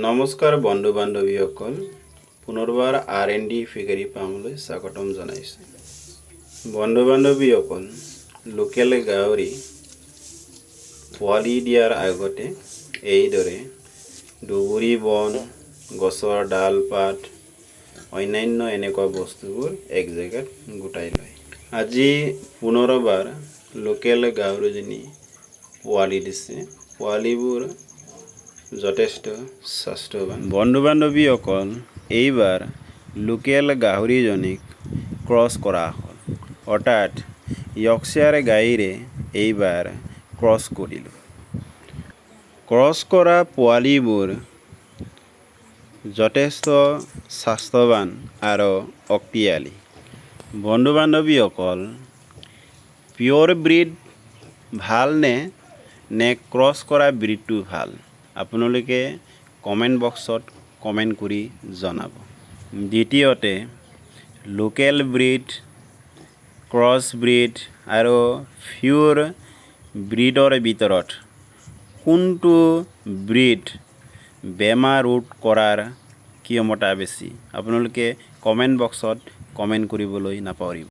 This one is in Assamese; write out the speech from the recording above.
নমস্কাৰ বন্ধু বান্ধৱীসকল পুনৰবাৰ R&D ফিগাৰী ফাৰ্মলৈ স্বাগতম জনাইছোঁ। বন্ধু বান্ধৱীসকল লোকেল গাহৰি পোৱালি দিয়াৰ আগতে এইদৰে দুবুৰি বন গছৰ ডাল পাত অন্যান্য এনেকুৱা বস্তুবোৰ এক জেগাত গোটাই লয়। আজি পুনৰবাৰ লোকেল গাহৰিজনী পোৱালি দিছে। পোৱালিবোৰ যথেষ্ট স্বাস্থ্যৱান। বন্ধু বান্ধৱীসকল এইবাৰ লোকেল গাহৰিজনীক ক্ৰছ কৰা হ'ল, অৰ্থাৎ ইয়ৰ্কশ্বায়াৰ গাইৰে এইবাৰ ক্ৰছ কৰিলোঁ। ক্ৰছ কৰা পোৱালিবোৰ যথেষ্ট স্বাস্থ্যৱান আৰু শক্তিশালী। বন্ধু বান্ধৱীসকল পিয়ৰ ব্ৰীড ভাল নে ক্ৰছ কৰা ব্ৰীডটো ভাল? আপোনালোকে কমেণ্ট বক্সত কমেণ্ট কৰি জনাব। দ্বিতীয়তে লোকেল ব্ৰীড, ক্ৰছ ব্ৰীড আৰু পিয়ৰ ব্ৰীডৰ ভিতৰত কোনটো ব্ৰীড বেমাৰ ৰোধ কৰাৰ ক্ষমতা বেছি? আপোনালোকে কমেণ্ট বক্সত কমেণ্ট কৰিবলৈ নাপাহৰিব।